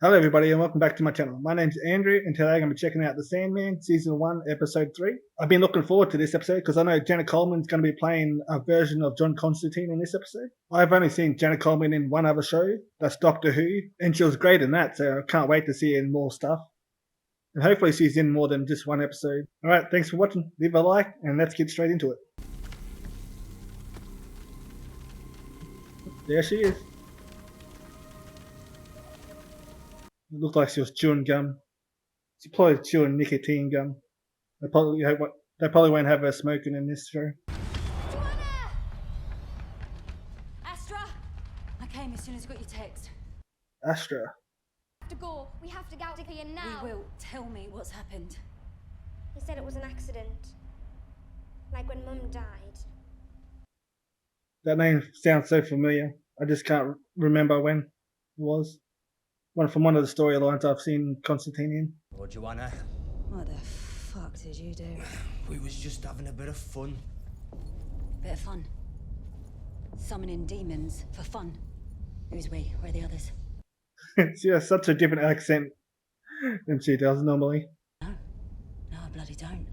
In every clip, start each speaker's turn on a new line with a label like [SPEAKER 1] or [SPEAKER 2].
[SPEAKER 1] Hello everybody and welcome back to my channel. My name's Andrew and today I'm going to be checking out the Sandman Season 1 Episode 3. I've been looking forward to this episode because I know Janet Coleman's going to be playing a version of John Constantine in this episode. I've only seen Janet Coleman in one other show, that's Doctor Who, and she was great in that, so I can't wait to see her in more stuff. And hopefully she's in more than just one episode. Alright, thanks for watching, leave a like and let's get straight into it. There she is. It looked like she was chewing gum. She probably chewing nicotine gum. They probably won't have her smoking in this show.
[SPEAKER 2] Joanna! Astra! I came as soon as I got your text.
[SPEAKER 1] Astra.
[SPEAKER 3] We have to go. We have to get out of here now.
[SPEAKER 2] We will. Tell me what's happened.
[SPEAKER 3] He said it was an accident. Like when Mum died.
[SPEAKER 1] That name sounds so familiar. I just can't remember when it was. From one of the storylines I've seen Constantine in.
[SPEAKER 4] Oh, Joanna.
[SPEAKER 2] What the fuck did you do?
[SPEAKER 4] We was just having a bit of fun.
[SPEAKER 2] Bit of fun. Summoning demons for fun. Who's we? Where are the others?
[SPEAKER 1] She has such a different accent than she does normally.
[SPEAKER 2] No, I bloody don't.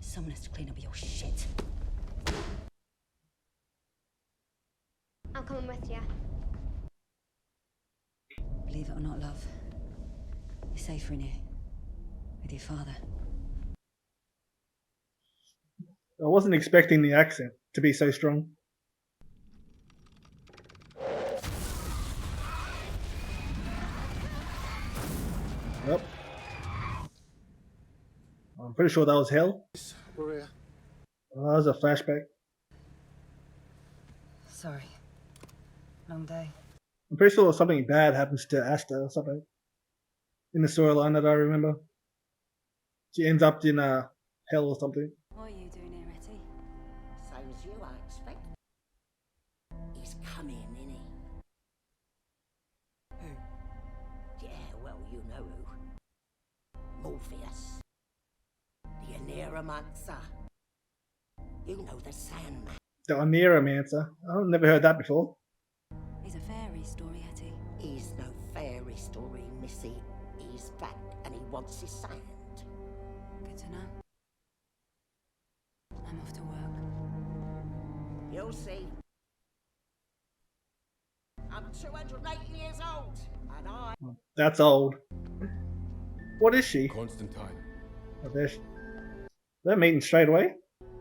[SPEAKER 2] Someone has to clean up your shit.
[SPEAKER 3] I'm coming with you.
[SPEAKER 2] Believe it or not, love, you're safer in here. With your father.
[SPEAKER 1] I wasn't expecting the accent to be so strong. Yep. I'm pretty sure that was hell.
[SPEAKER 5] Maria.
[SPEAKER 1] Oh, that was a flashback.
[SPEAKER 2] Sorry. Long day.
[SPEAKER 1] I'm pretty sure something bad happens to Asta or something. In the storyline that I remember. She ends up in hell or something.
[SPEAKER 2] What are you doing here, Etty?
[SPEAKER 6] Same as you, I expect. He's coming, isn't he?
[SPEAKER 2] Who?
[SPEAKER 6] Yeah, well, you know who. Morpheus. The Aneromancer. You know the Sandman.
[SPEAKER 1] The Aneromancer. I've never heard that before.
[SPEAKER 2] He's a fairy story, Etty.
[SPEAKER 6] He's no fairy story, Missy. He's back and he wants his sand.
[SPEAKER 2] Good to know. I'm off to work.
[SPEAKER 6] You'll see. I'm 280 years old, and I...
[SPEAKER 1] That's old. What is she?
[SPEAKER 5] Constantine.
[SPEAKER 1] Oh, they're meeting straight away.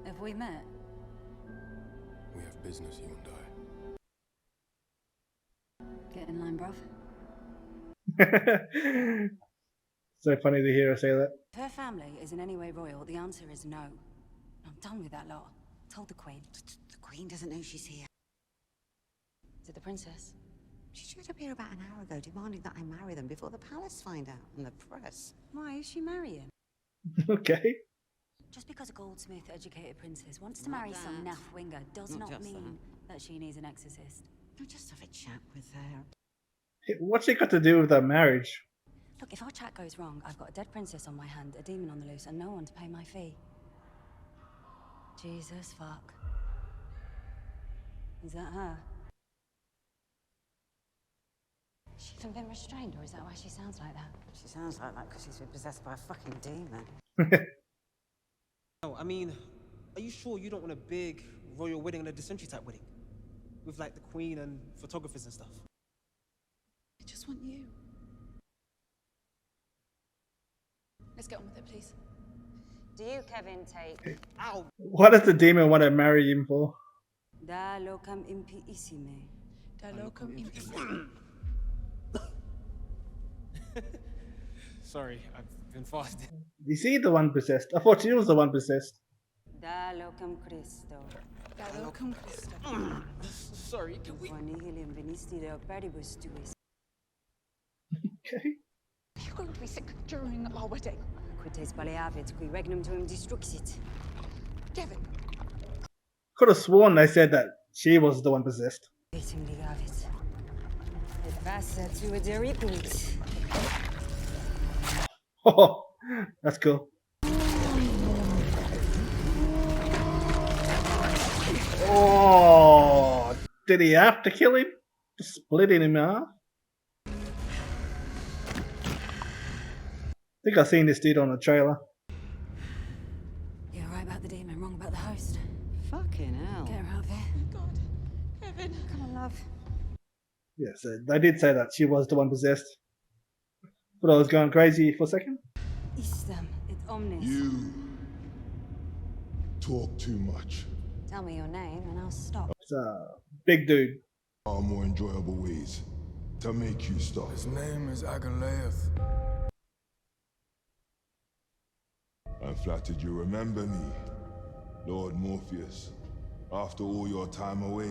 [SPEAKER 2] Have we met?
[SPEAKER 5] We have business, you and I.
[SPEAKER 2] Get in line, bruv.
[SPEAKER 1] So funny to hear her say that.
[SPEAKER 2] If her family is in any way royal, the answer is no. I'm done with that lot. Told the Queen.
[SPEAKER 7] The Queen doesn't know she's here.
[SPEAKER 2] Is it the princess?
[SPEAKER 7] She showed up here about an hour ago demanding that I marry them before the palace find out and the press.
[SPEAKER 2] Why is she marrying?
[SPEAKER 1] Okay.
[SPEAKER 2] Just because a goldsmith educated princess wants to
[SPEAKER 7] Not
[SPEAKER 2] marry some
[SPEAKER 7] that.
[SPEAKER 2] naff winger does
[SPEAKER 7] Not
[SPEAKER 2] not
[SPEAKER 7] just
[SPEAKER 2] mean that she needs an exorcist.
[SPEAKER 7] No, just have a chat with her.
[SPEAKER 1] What's it got to do with their marriage?
[SPEAKER 2] Look, if our chat goes wrong, I've got a dead princess on my hand, a demon on the loose, and no one to pay my fee. Jesus fuck. Is that her? She even been restrained, or is that why she sounds like that?
[SPEAKER 7] She sounds like that because she's been possessed by a fucking demon.
[SPEAKER 8] No, I mean, are you sure you don't want a big royal wedding and a dysentery type wedding? With like the Queen and photographers and stuff?
[SPEAKER 7] I just want you.
[SPEAKER 9] Let's get on with it, please.
[SPEAKER 2] Do you, Kevin, take
[SPEAKER 8] Ow!
[SPEAKER 1] What does the demon want to marry him for?
[SPEAKER 2] da locum impiissime?
[SPEAKER 9] Dialogum in
[SPEAKER 8] Sorry, I've been fasting.
[SPEAKER 1] Is he the one possessed? I thought she was the one possessed.
[SPEAKER 2] Da locum Christo.
[SPEAKER 9] Dialogum Christo.
[SPEAKER 8] Sorry, can we...
[SPEAKER 2] Nihilum venisti deoperibus tuis.
[SPEAKER 1] Okay.
[SPEAKER 9] You're going to be sick during our wedding.
[SPEAKER 2] Quites baleavit qui regnum tuum destruxit.
[SPEAKER 9] Kevin,
[SPEAKER 1] Could have sworn they said that she was the one possessed.
[SPEAKER 2] Vetum ligavit. Et vassa tua deripuit.
[SPEAKER 1] Oh, that's cool. Oh, did he have to kill him? Splitting him in half? think I've seen this dude on a trailer.
[SPEAKER 2] You're right about the demon, wrong about the host.
[SPEAKER 7] Fucking hell.
[SPEAKER 2] Get her out of here.
[SPEAKER 9] Oh God, Kevin.
[SPEAKER 7] Come on, love.
[SPEAKER 1] Yeah, so they did say that she was the one possessed. But I was going crazy for a second.
[SPEAKER 2] Istam, it omnis.
[SPEAKER 5] You talk too much.
[SPEAKER 2] Tell me your name and I'll stop.
[SPEAKER 1] It's a big dude.
[SPEAKER 5] Are more enjoyable ways to make you stop.
[SPEAKER 10] His name is Agalaeus.
[SPEAKER 5] I'm flattered you remember me, Lord Morpheus, after all your time away.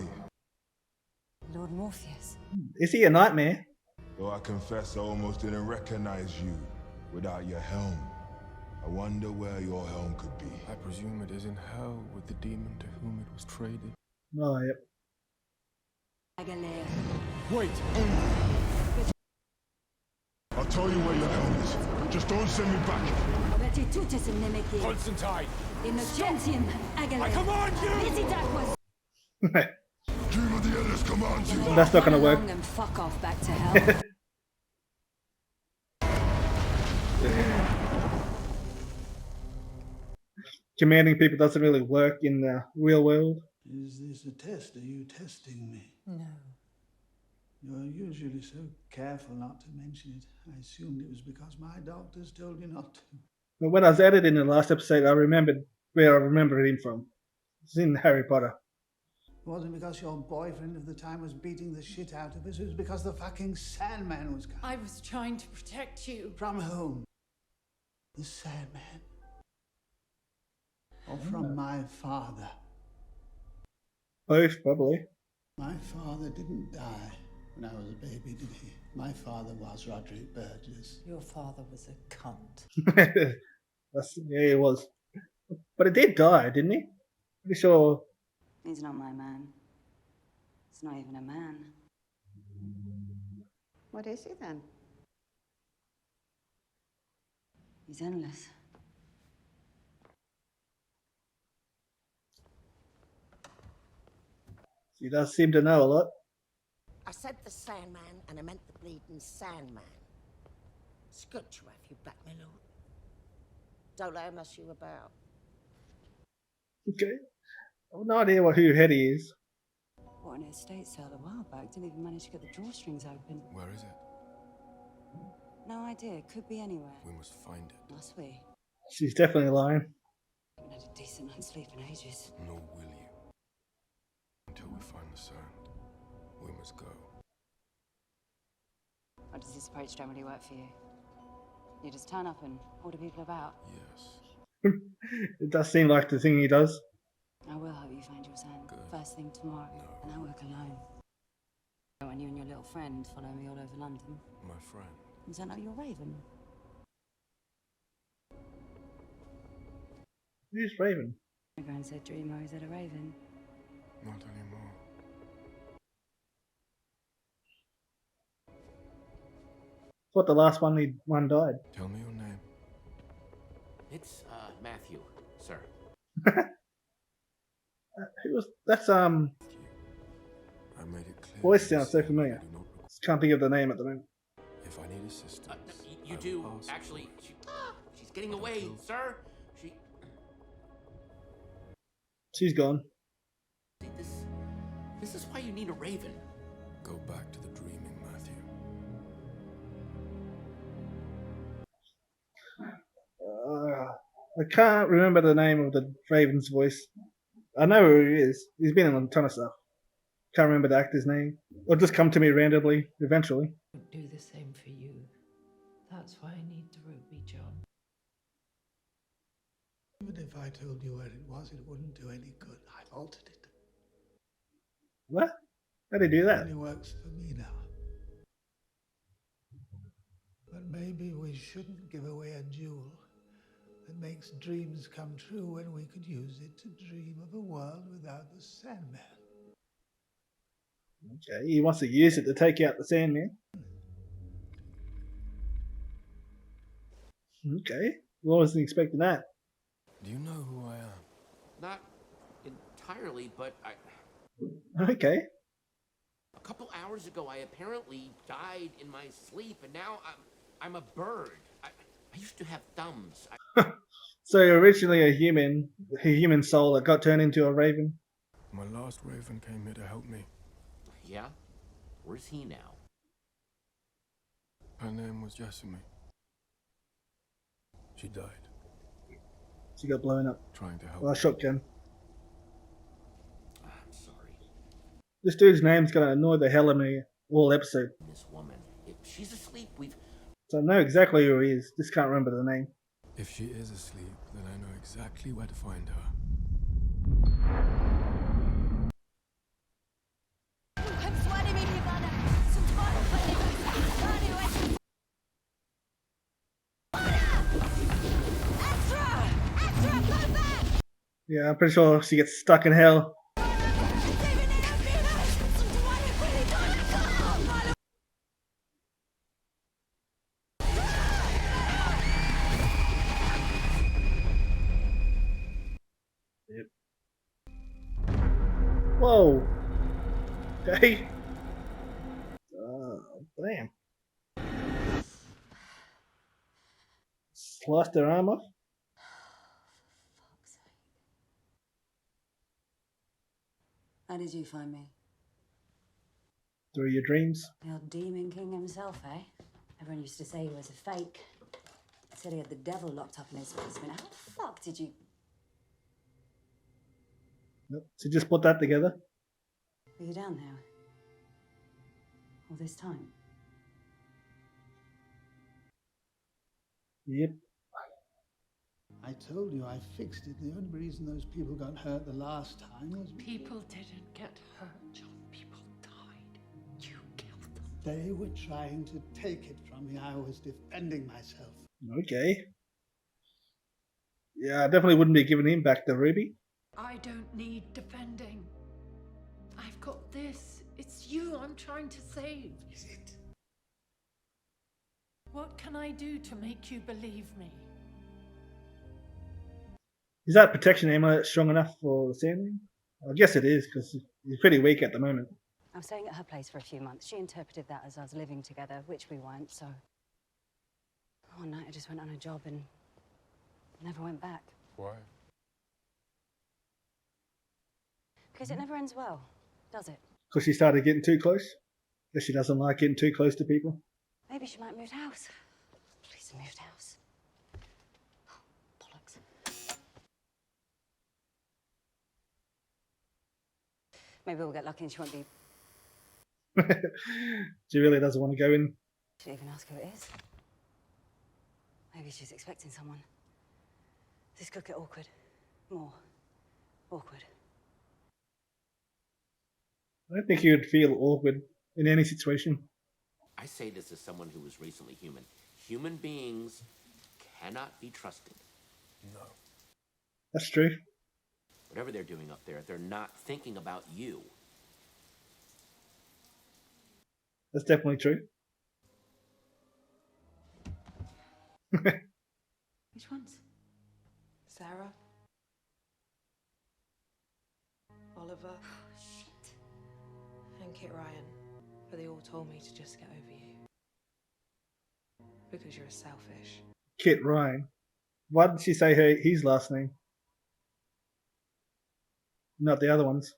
[SPEAKER 2] Lord Morpheus.
[SPEAKER 1] Is he a nightmare?
[SPEAKER 5] Though I confess I almost didn't recognize you without your helm. I wonder where your helm could be.
[SPEAKER 10] I presume it is in hell with the demon to whom it was traded.
[SPEAKER 1] Oh, yep.
[SPEAKER 2] Agalea.
[SPEAKER 10] Wait!
[SPEAKER 5] I'll tell you where your helm is. Just don't send me back.
[SPEAKER 2] Retitutus in Nemeki.
[SPEAKER 10] Constantine!
[SPEAKER 2] Innocentium Agalea.
[SPEAKER 10] I command you!
[SPEAKER 2] Visitaquas.
[SPEAKER 5] Dream of the Endless commands you.
[SPEAKER 1] That's not gonna
[SPEAKER 2] Run
[SPEAKER 1] work.
[SPEAKER 2] along and fuck off back to hell.
[SPEAKER 1] Commanding people doesn't really work in the real world.
[SPEAKER 11] Is this a test? Are you testing me?
[SPEAKER 9] No.
[SPEAKER 11] You're usually so careful not to mention it. I assumed it was because my doctors told you not to.
[SPEAKER 1] But when I was editing the last episode, I remembered where I remembered him from. It's in Harry Potter.
[SPEAKER 11] It wasn't because your boyfriend of the time was beating the shit out of us. It was because the fucking Sandman was coming.
[SPEAKER 9] I was trying to protect you.
[SPEAKER 11] From whom? The Sandman? Or from my father?
[SPEAKER 1] Both, probably.
[SPEAKER 11] My father didn't die when I was a baby, did he? My father was Roderick Burgess.
[SPEAKER 9] Your father was a cunt.
[SPEAKER 1] Yeah, he was. But it did die, didn't he? Pretty sure.
[SPEAKER 2] He's not my man. It's not even a man.
[SPEAKER 7] What is he then?
[SPEAKER 2] He's endless.
[SPEAKER 1] He does seem to know a lot.
[SPEAKER 6] I said the Sandman, and I meant the bleeding Sandman. It's good to have you back, my lord. Don't let him mess you about.
[SPEAKER 1] Okay. I've no idea who Hetty is.
[SPEAKER 2] What an estate sale a while back. Didn't even manage to get the drawstrings open.
[SPEAKER 10] Where is it?
[SPEAKER 2] No idea. Could be anywhere.
[SPEAKER 10] We must find it.
[SPEAKER 2] Must we?
[SPEAKER 1] She's definitely lying.
[SPEAKER 2] Haven't had a decent night's sleep in ages.
[SPEAKER 10] Nor will you. Until we find the sand. We must go.
[SPEAKER 2] Or does this approach generally work for you? You just turn up and order people about?
[SPEAKER 10] Yes.
[SPEAKER 1] It does seem like the thing he does.
[SPEAKER 2] I will help you find your sand.
[SPEAKER 10] Good.
[SPEAKER 2] First thing tomorrow.
[SPEAKER 10] No.
[SPEAKER 2] And I'll work alone. When you and your little friend follow me all over London.
[SPEAKER 10] My friend.
[SPEAKER 2] Is that not your raven?
[SPEAKER 1] Who's Raven?
[SPEAKER 2] My grand said Dreamer, is it a raven?
[SPEAKER 10] Not anymore.
[SPEAKER 1] Thought the last one died.
[SPEAKER 10] Tell me your name.
[SPEAKER 12] It's, Matthew, sir.
[SPEAKER 1] Who was that's
[SPEAKER 10] I made it clear.
[SPEAKER 1] voice
[SPEAKER 10] to you,
[SPEAKER 1] sounds so
[SPEAKER 10] Sam,
[SPEAKER 1] familiar.
[SPEAKER 10] I do not require-
[SPEAKER 1] Can't think of the name at the moment.
[SPEAKER 10] If I need assistance,
[SPEAKER 12] You
[SPEAKER 10] I
[SPEAKER 12] do,
[SPEAKER 10] will ask.
[SPEAKER 12] actually. She's getting away, sir.
[SPEAKER 1] She's gone.
[SPEAKER 12] This is why you need a raven.
[SPEAKER 10] Go back to the dreaming, Matthew.
[SPEAKER 1] I can't remember the name of the Raven's voice. I know who he is. He's been in a ton of stuff. Can't remember the actor's name. It'll just come to me randomly, eventually.
[SPEAKER 9] Do the same for you. That's why I need to rope me, John.
[SPEAKER 11] Even if I told you where it was, it wouldn't do any good. I've altered it.
[SPEAKER 1] What? How did he do
[SPEAKER 11] It
[SPEAKER 1] that?
[SPEAKER 11] only works for me now. But maybe we shouldn't give away a jewel that makes dreams come true when we could use it to dream of a world without the Sandman.
[SPEAKER 1] Okay, he wants to use it to take out the Sandman. Okay, well, I wasn't expecting that.
[SPEAKER 10] Do you know who I am?
[SPEAKER 12] Not entirely, but
[SPEAKER 1] Okay.
[SPEAKER 12] a couple hours ago I apparently died in my sleep, and now I'm a bird. I used to have thumbs.
[SPEAKER 1] So originally a human soul that got turned into a raven.
[SPEAKER 10] My last raven came here to help me.
[SPEAKER 12] Yeah? Where's he now?
[SPEAKER 10] Her name was Jasmine. She died.
[SPEAKER 1] She got blown up
[SPEAKER 10] Trying to help
[SPEAKER 1] by a shotgun.
[SPEAKER 12] I'm sorry.
[SPEAKER 1] This dude's name's gonna annoy the hell out of me all episode.
[SPEAKER 12] This woman. If she's asleep, we've...
[SPEAKER 1] So I know exactly who he is, just can't remember the name.
[SPEAKER 10] If she is asleep, then I know exactly where to find her.
[SPEAKER 1] Yeah, I'm pretty sure she gets stuck in hell. Yep. Whoa. Okay. Damn. Sliced their arm off.
[SPEAKER 2] How did you find me?
[SPEAKER 1] Through your dreams.
[SPEAKER 2] The old Demon King himself, eh? Everyone used to say he was a fake. Said he had the devil locked up in his basement. How the fuck did you...
[SPEAKER 1] Yep. So just put that together.
[SPEAKER 2] Were you down there? All this time?
[SPEAKER 1] Yep.
[SPEAKER 11] I told you I fixed it. The only reason those people got hurt the last time was...
[SPEAKER 9] People didn't get hurt, John. People died. You killed them.
[SPEAKER 11] They were trying to take it from me. I was defending myself.
[SPEAKER 1] Okay. Yeah, I definitely wouldn't be giving him back the ruby.
[SPEAKER 9] I don't need defending. I've got this. It's you I'm trying to save.
[SPEAKER 11] Is it?
[SPEAKER 9] What can I do to make you believe me?
[SPEAKER 1] Is that protection amulet strong enough for the Sandman? I guess it is, because he's pretty weak at the moment.
[SPEAKER 2] I'm staying at her place for a few months. She interpreted that as us living together, which we weren't, so... One night I just went on a job and never went back.
[SPEAKER 10] Why?
[SPEAKER 2] Because it never ends well, does it?
[SPEAKER 1] Because she started getting too close. Guess she doesn't like getting too close to people.
[SPEAKER 2] Maybe she might move house. Please move house. Oh, bollocks. Maybe we'll get lucky and she won't be...
[SPEAKER 1] She really doesn't want to go in.
[SPEAKER 2] Should even ask who it is. Maybe she's expecting someone. This could get awkward. More awkward.
[SPEAKER 1] I don't think you would feel awkward in any situation.
[SPEAKER 12] I say this as someone who was recently human. Human beings cannot be trusted.
[SPEAKER 10] No.
[SPEAKER 1] That's true.
[SPEAKER 12] Whatever they're doing up there, they're not thinking about you.
[SPEAKER 1] That's definitely true.
[SPEAKER 2] Which ones?
[SPEAKER 9] Sarah? Oliver?
[SPEAKER 2] Oh, shit.
[SPEAKER 9] And Kit Ryan. But they all told me to just get over you. Because you're selfish.
[SPEAKER 1] Kit Ryan. Why did she say his last name? Not the other ones.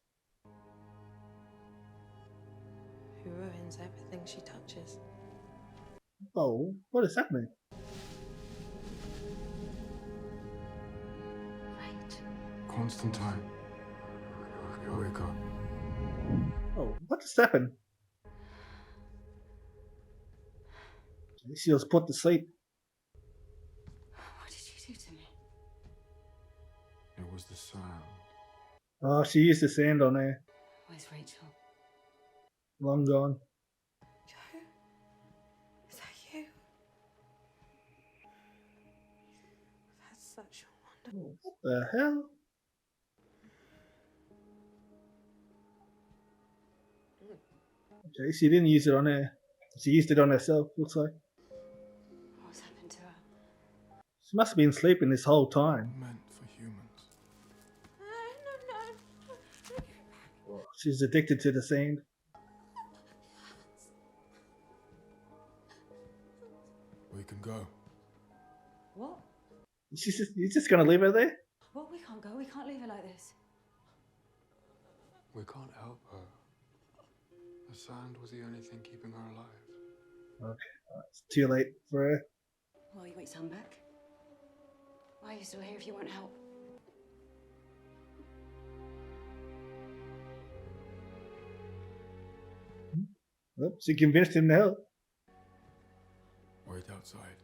[SPEAKER 9] Who ruins everything she touches.
[SPEAKER 1] Oh, what is happening?
[SPEAKER 2] Right.
[SPEAKER 10] Constantine. Wake up.
[SPEAKER 1] Oh, what just happened? She was put to sleep.
[SPEAKER 2] What did you do to me?
[SPEAKER 10] It was the sound.
[SPEAKER 1] Oh, she used the sand on her.
[SPEAKER 2] Where's Rachel?
[SPEAKER 1] Long gone.
[SPEAKER 9] Joe? Is that you? We've had such a wonderful...
[SPEAKER 1] What the hell? Okay, she didn't use it on her. She used it on herself, looks like.
[SPEAKER 2] What's happened to her?
[SPEAKER 1] She must have been sleeping this whole time.
[SPEAKER 10] Meant for humans.
[SPEAKER 1] She's addicted to the sand.
[SPEAKER 10] We can go.
[SPEAKER 2] What?
[SPEAKER 1] You're just gonna leave her there?
[SPEAKER 2] What? We can't go. We can't leave her like this.
[SPEAKER 10] We can't help her. The sand was the only thing keeping her alive.
[SPEAKER 1] Okay, it's too late for her.
[SPEAKER 2] Well, you wait Sam back. Why are you still here if you won't help?
[SPEAKER 1] Well, she convinced him to help.
[SPEAKER 10] Wait outside.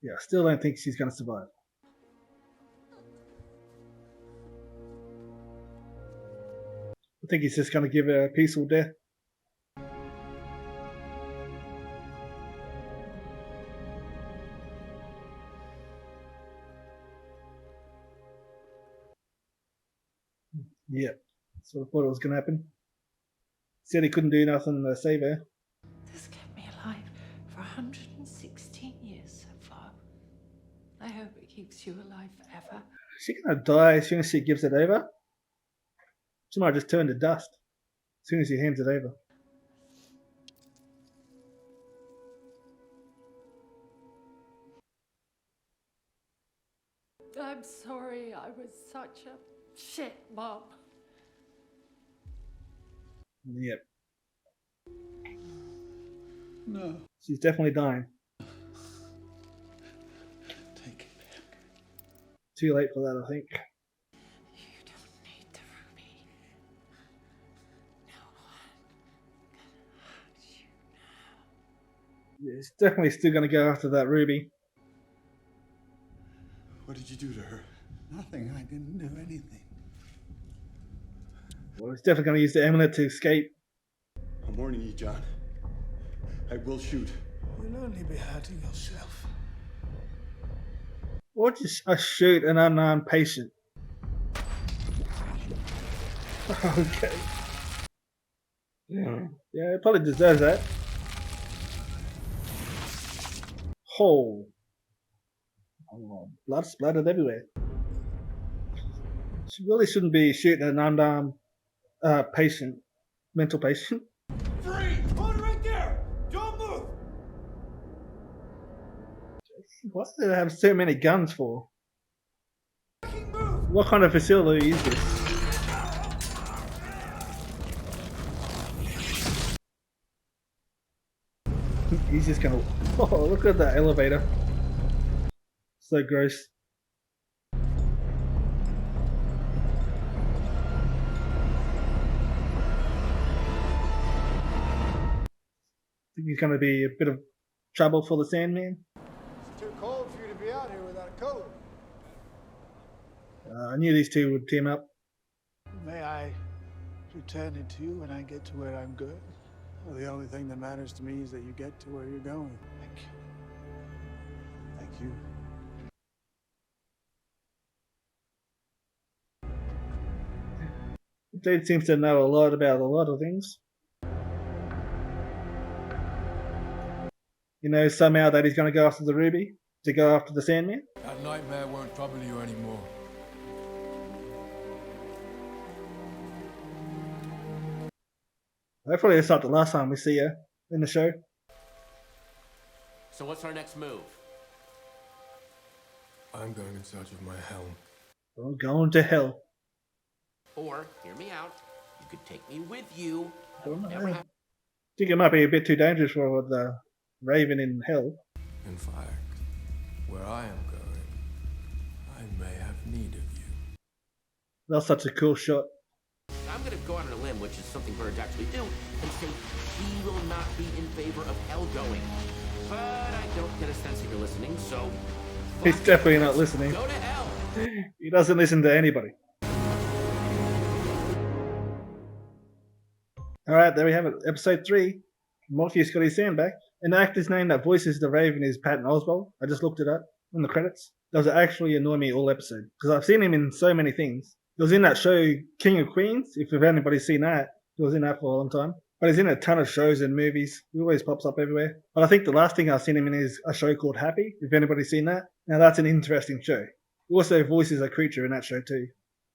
[SPEAKER 1] Yeah, I still don't think she's gonna survive. I think he's just gonna give her a peaceful death. Yep, that's what I thought it was gonna happen. Said he couldn't do nothing to save her.
[SPEAKER 9] This kept me alive for 116 years so far. I hope it keeps you alive forever.
[SPEAKER 1] Is she gonna die as soon as she gives it over? She might just turn to dust as soon as he hands it over.
[SPEAKER 9] I'm sorry I was such a shit mom.
[SPEAKER 1] Yep.
[SPEAKER 11] No.
[SPEAKER 1] She's definitely dying.
[SPEAKER 11] Take it back.
[SPEAKER 1] Too late for that, I think.
[SPEAKER 9] You don't need the ruby. No one can hurt you now.
[SPEAKER 1] Yeah, he's definitely still gonna go after that ruby.
[SPEAKER 10] What did you do to her?
[SPEAKER 11] Nothing. I didn't do anything.
[SPEAKER 1] Well, he's definitely gonna use the amulet to escape.
[SPEAKER 10] I'm warning you, John. I will shoot.
[SPEAKER 11] You'll only be hurting yourself.
[SPEAKER 1] Or just shoot an unarmed patient. Okay. Yeah, it probably deserves that. Oh, blood splattered everywhere. She really shouldn't be shooting an unarmed patient, mental patient.
[SPEAKER 4] Free! Hold it right there! Don't move!
[SPEAKER 1] Why do they have so many guns for? What kind of facility is this? He's just gonna. Oh, look at that elevator. So gross. I think he's gonna be a bit of trouble for the Sandman.
[SPEAKER 13] It's too cold for you to be out here without a coat.
[SPEAKER 1] I knew these two would team up.
[SPEAKER 11] May I return it to you when I get to where I'm going?
[SPEAKER 13] Well, the only thing that matters to me is that you get to where you're going.
[SPEAKER 11] Thank you.
[SPEAKER 13] Thank you.
[SPEAKER 1] Dude seems to know a lot about a lot of things. You know somehow that he's going to go after the ruby to go after the Sandman.
[SPEAKER 10] That nightmare won't trouble you anymore.
[SPEAKER 1] Hopefully it's not the last time we see her in the show.
[SPEAKER 12] So what's our next move?
[SPEAKER 10] I'm going in search of my helm.
[SPEAKER 1] I'm going to hell.
[SPEAKER 12] Or, hear me out, you could take me with you.
[SPEAKER 1] I think it might be a bit too dangerous for the Raven in hell.
[SPEAKER 10] In fact, where I am going, I may have need of you.
[SPEAKER 1] That's such a cool shot.
[SPEAKER 12] I'm going to go out on a limb, which is something birds actually do, and say he will not be in favor of hell going. But I don't get a sense that you're listening, so...
[SPEAKER 1] He's definitely not listening.
[SPEAKER 12] Go to hell!
[SPEAKER 1] He doesn't listen to anybody. Alright, there we have it. Episode 3. Morpheus got his sand back. And the actor's name that voices the Raven is Patton Oswalt. I just looked it up in the credits. Does it actually annoy me all episode? Because I've seen him in so many things. He was in that show King of Queens, if anybody's seen that. He was in that for a long time. But he's in a ton of shows and movies. He always pops up everywhere. But I think the last thing I've seen him in is a show called Happy, if anybody's seen that. Now that's an interesting show. He also voices a creature in that show too.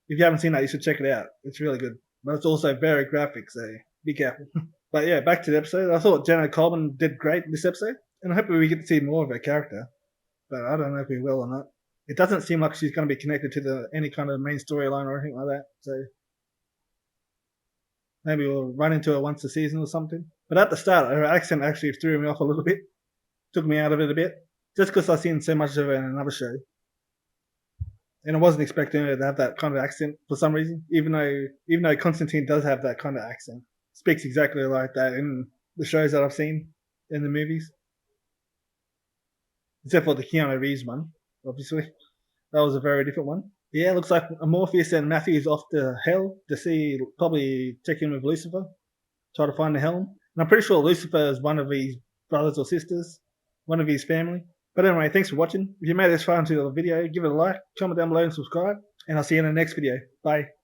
[SPEAKER 1] If you haven't seen that, you should check it out. It's really good. But it's also very graphic, so be careful. But yeah, back to the episode. I thought Jenna Coleman did great in this episode. And I hope we get to see more of her character, but I don't know if we will or not. It doesn't seem like she's going to be connected to any kind of main storyline or anything like that, so maybe we'll run into her once a season or something. But at the start, her accent actually threw me off a little bit, took me out of it a bit, just because I've seen so much of her in another show. And I wasn't expecting her to have that kind of accent for some reason, even though Constantine does have that kind of accent. Speaks exactly like that in the shows that I've seen in the movies. Except for the Keanu Reeves one, obviously. That was a very different one. Yeah, looks like Morpheus and Matthew's off to hell to probably check in with Lucifer, try to find the helm. And I'm pretty sure Lucifer is one of his brothers or sisters, one of his family. But anyway, thanks for watching. If you made this far into the video, give it a like, comment down below and subscribe. And I'll see you in the next video. Bye.